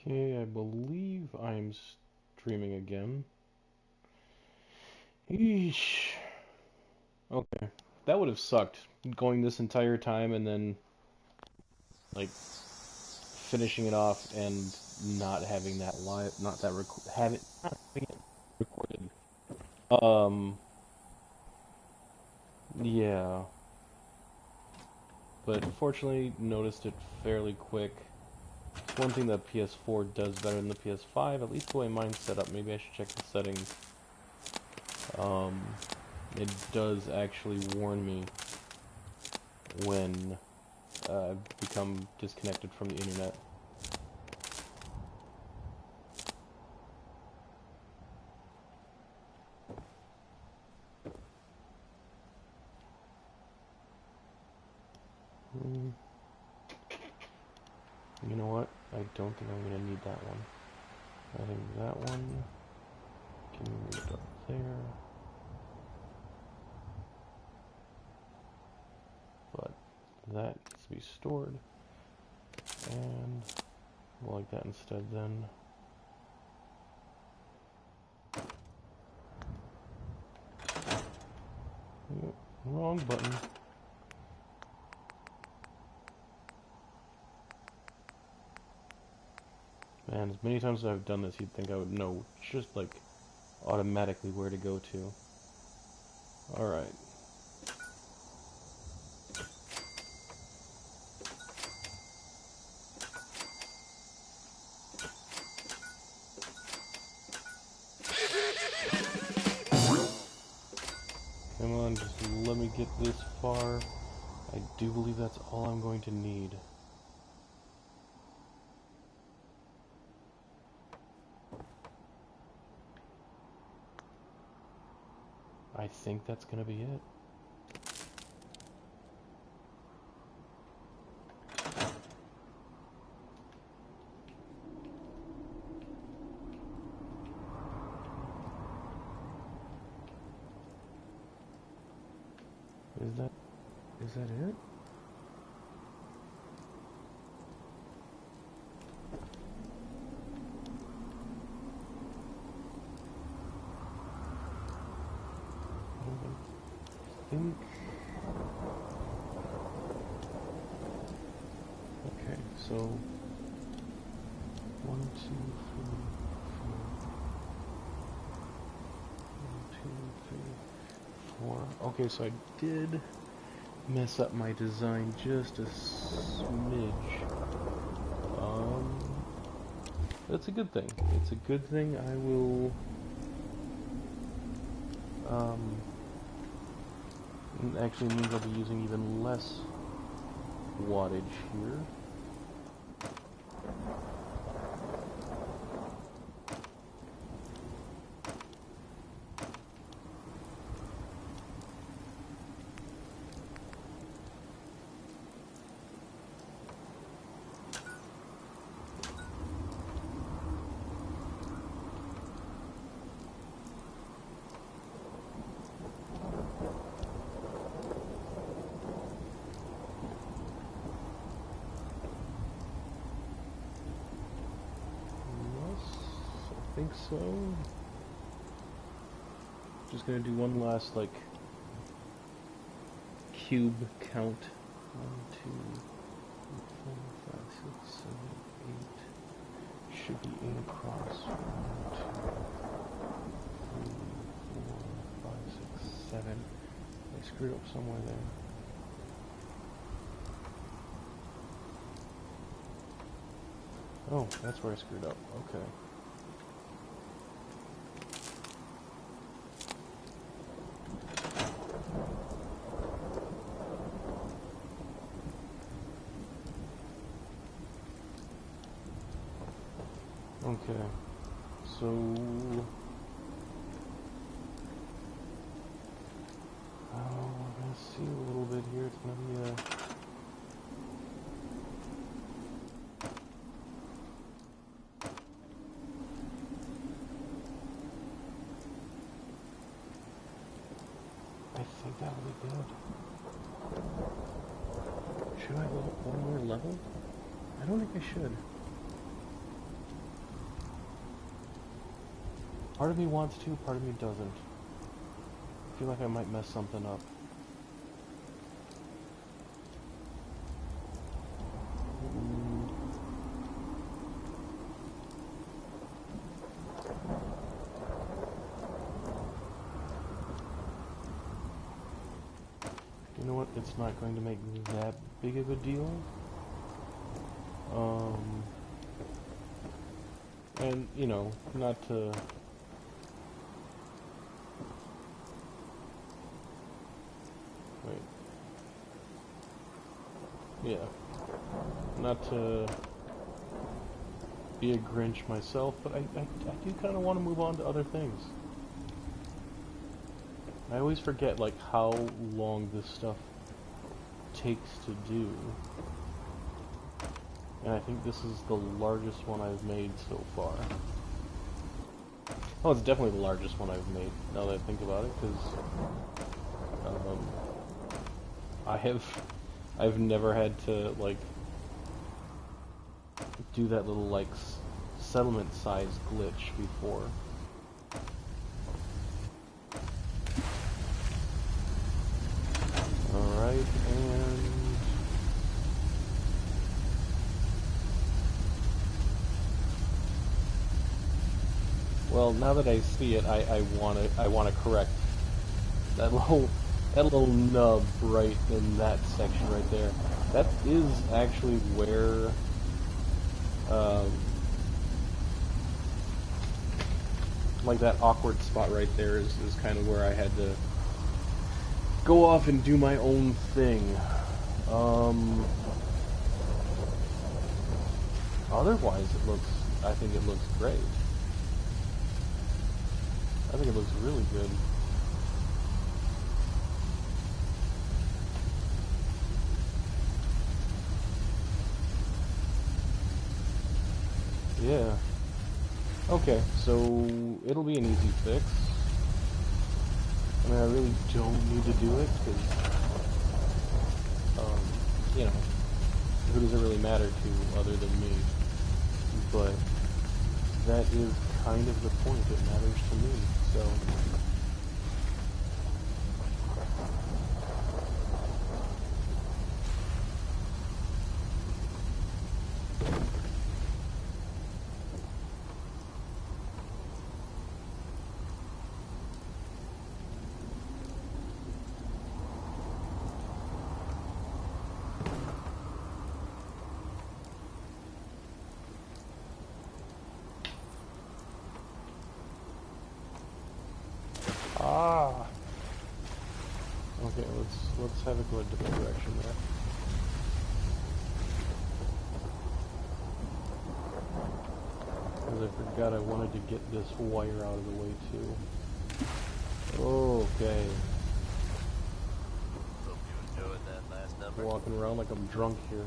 Okay, I believe I'm streaming again. Eesh. Okay. That would have sucked, going this entire time and then, like, finishing it off and not having that live, not that not having it recorded. Um, yeah. But fortunately, noticed it fairly quick. One thing that PS4 does better than the PS5, at least the way mine's set up, maybe I should check the settings. Um, it does actually warn me when I've become disconnected from the internet. Mm, you know what? I don't think I'm gonna need that one. I think that one can be moved up there, but that needs to be stored, and we'll like that instead then. Yep, wrong button. Man, as many times as I've done this, you'd think I would know just like automatically where to go to. Alright. Come on, just let me get this far. I do believe that's all I'm going to need. I think that's gonna be it. Is that it? I think. Okay, so 1, 2, 3, 4. 1, 2, 3, 4. Okay, so I did mess up my design just a smidge. That's a good thing. It's a good thing. I will, it actually means I'll be using even less wattage here. I think so. Just gonna do one last like cube count. 1, 2, 3, 4, 5, 6, 7, 8. Should be 8 across. 1, 2, 3, 4, 5, 6, 7. I screwed up somewhere there. Oh, that's where I screwed up. Okay. Okay, so we're gonna see a little bit here. It's gonna be a I think that'll be good. Should I go up one more level? I don't think I should. Part of me wants to, part of me doesn't. I feel like I might mess something up. You know what? It's not going to make that big of a deal. And, you know, not to... Wait. Yeah. Not to be a Grinch myself, but I do kind of want to move on to other things. I always forget, like, how long this stuff takes to do. And I think this is the largest one I've made so far. Oh, it's definitely the largest one I've made, now that I think about it, because I've never had to, like, do that little, like, settlement size glitch before. Alright, and... Well, now that I see it, I wanna correct that little nub right in that section right there. That is actually where like that awkward spot right there is kind of where I had to go off and do my own thing. Otherwise I think it looks great. I think it looks really good. Yeah. Okay, so it'll be an easy fix. I mean, I really don't need to do it, because, you know, who does it really matter to other than me? But that is kind of the point. It matters to me, so... Ah! Okay, let's have it go a different direction there. Because I forgot I wanted to get this wire out of the way too. Okay. Hope you enjoyed that last number. Walking around like I'm drunk here.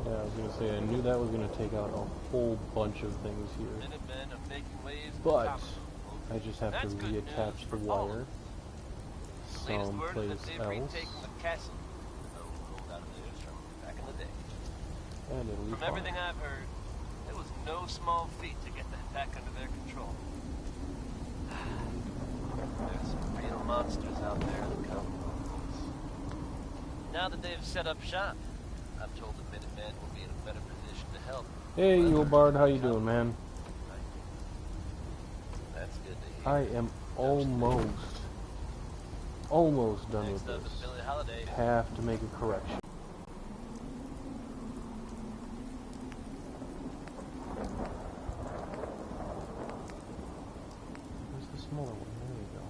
Yeah, I was gonna say, I knew that was gonna take out a whole bunch of things here. Minutemen are making waves But I just have to reattach the wire someplace someplace else. else. Castle. Hold out of news from back in the day. And it'll be From fine. everything I've heard, it was no small feat to get that pack under their control. There's some real monsters out there in the Commonwealth. Now that they've set up shop, I'm told the Minutemen will be in a better position to help. Hey, Eobard, how you doing, man? That's good to hear. I am almost done with Next up this. is Billie Holiday. Have to make a correction. Where's the smaller one? There we go.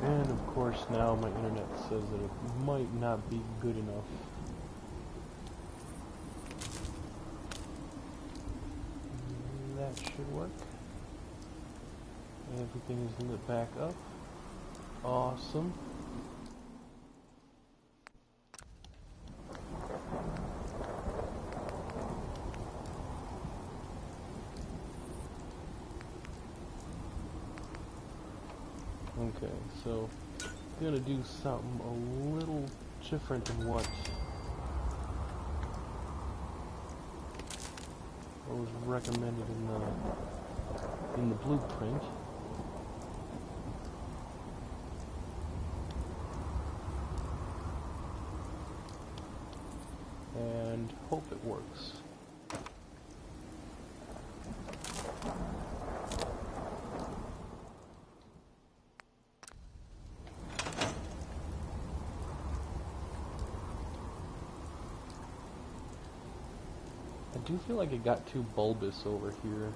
And of course now my internet says that it might not be good enough. That should work. Everything is lit back up. Awesome. Okay, so I'm gonna do something a little different than what was recommended in the blueprint. And hope it works. I do feel like it got too bulbous over here.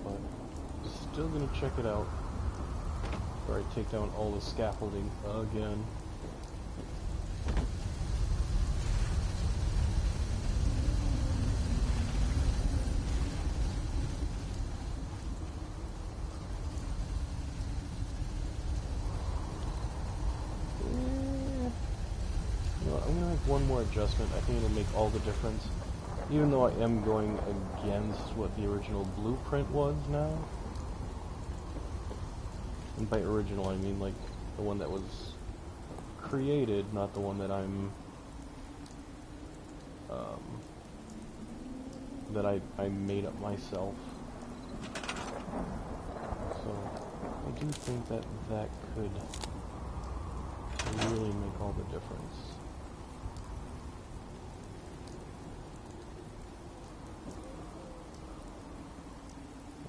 But still gonna check it out before I take down all the scaffolding again. I'm gonna make one more adjustment. I think it'll make all the difference. Even though I am going against what the original blueprint was now. And by original, I mean like the one that was created, not the one that I made up myself. So I do think that that could really make all the difference.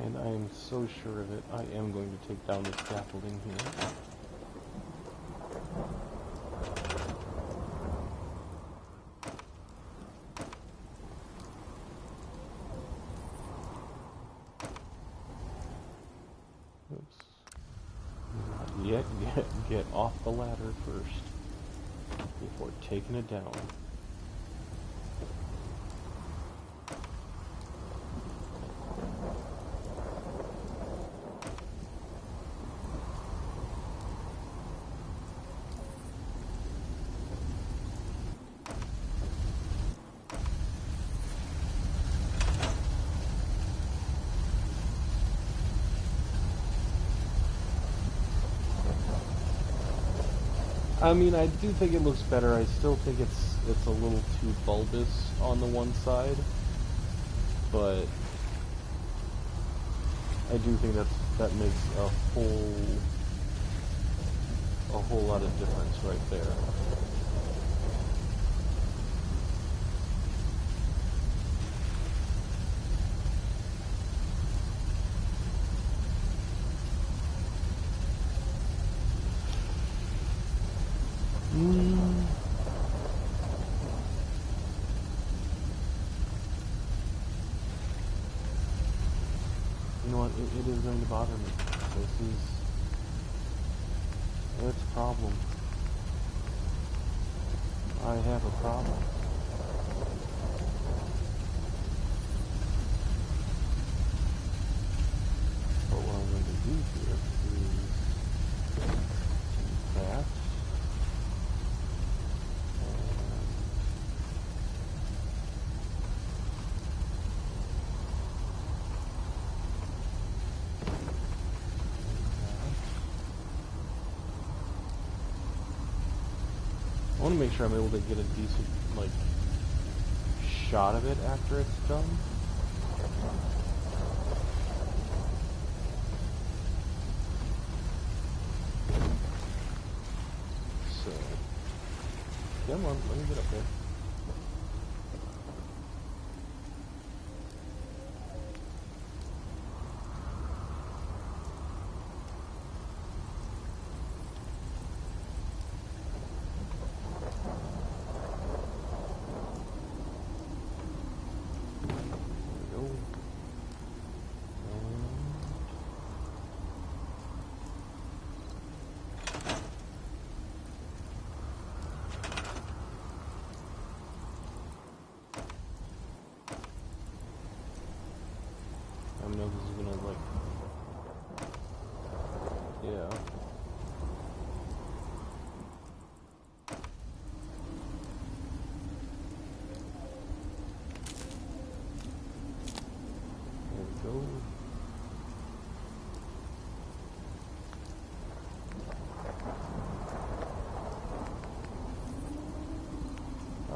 And I am so sure of it, I am going to take down the scaffolding here. Oops. Not yet, get off the ladder first, before taking it down. I mean, I do think it looks better. I still think it's a little too bulbous on the one side, but I do think that makes a whole lot of difference right there. You know what? It is going to bother me. It's a problem. I have a problem. But what I'm going to do here is that. I want to make sure I'm able to get a decent, like, shot of it after it's done. So, come on, let me get up there.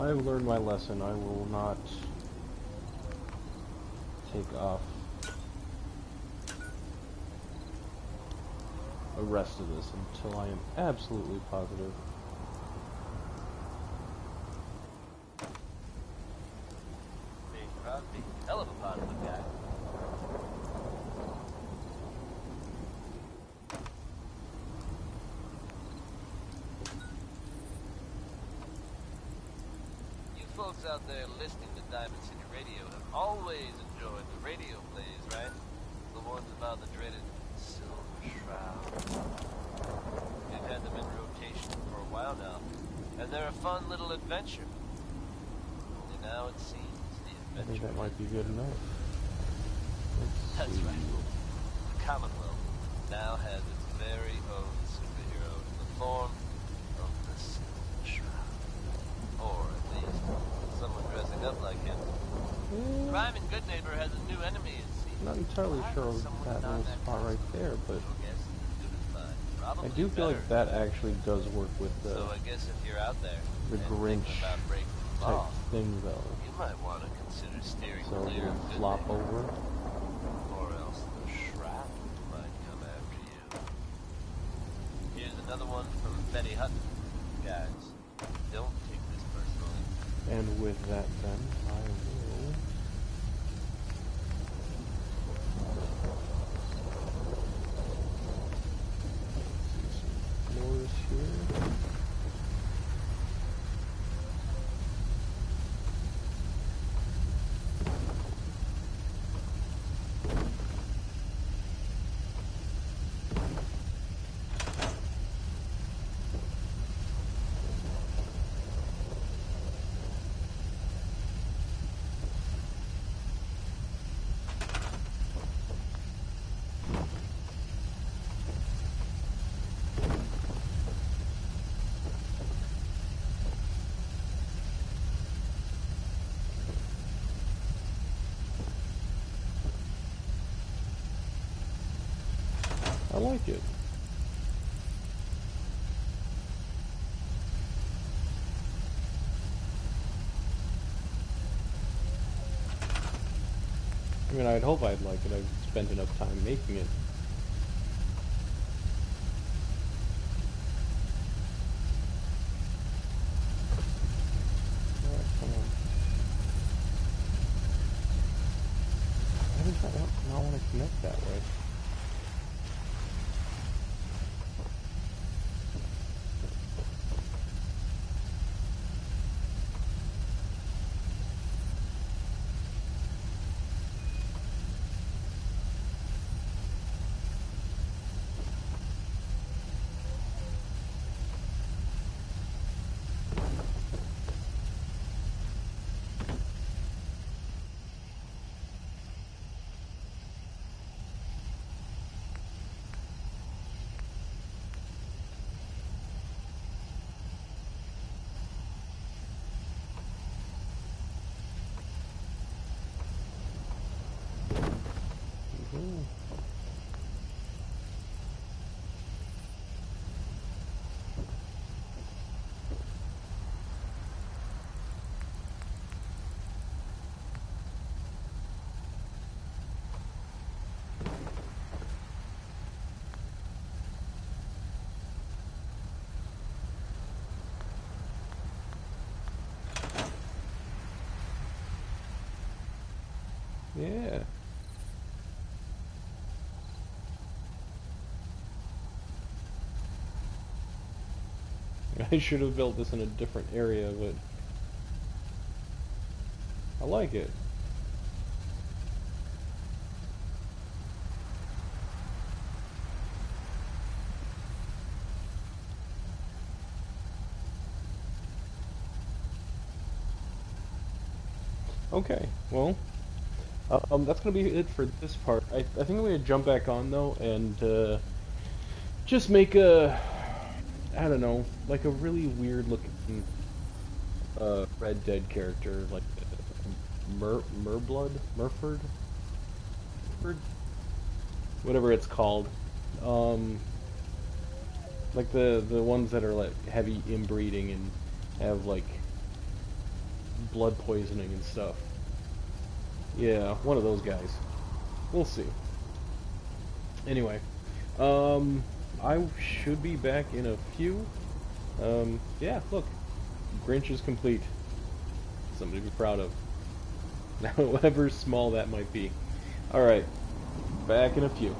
I've learned my lesson. I will not take off the rest of this until I am absolutely positive. Being proud to be a hell of a positive guy. You folks out there listening to Diamond City Radio have always enjoyed the radio plays, right? The ones about the dreaded Silver Shroud. We've had them in rotation for a while now, and they're a fun little adventure. Only now it seems the I think adventure... that might be good enough. That's right. The Commonwealth now has its very own superhero in the form of the Silver Shroud. Or at least, someone dressing up like him. Crime and Good Neighbor has a new enemy, it seems. Not entirely sure of that little spot right there, but I do feel like that actually does work with the So I guess if you're out there the and Grinch thinking about breaking the type law, thing, though. you might want to consider steering So clear we'll of Good flop Neighbor, over. or else the Shroud might come after you. Here's another one from Betty Hutton. Guys, don't take this personally. And with that, then I will. See some floors here. I like it. I mean, I'd hope I'd like it. I've spent enough time making it. Alright, come on. Why does that not want to connect that way? Ooh. Yeah. I should have built this in a different area, but I like it. Okay, well, that's gonna be it for this part. I think I'm gonna jump back on though and just make a, I don't know, like a really weird looking Red Dead character, like Murblood, Murford, whatever it's called. Like the ones that are like heavy inbreeding and have like blood poisoning and stuff. Yeah, one of those guys. We'll see. Anyway, I should be back in a few. Yeah, look, Grinch is complete. Something to be proud of. However small that might be. Alright, back in a few.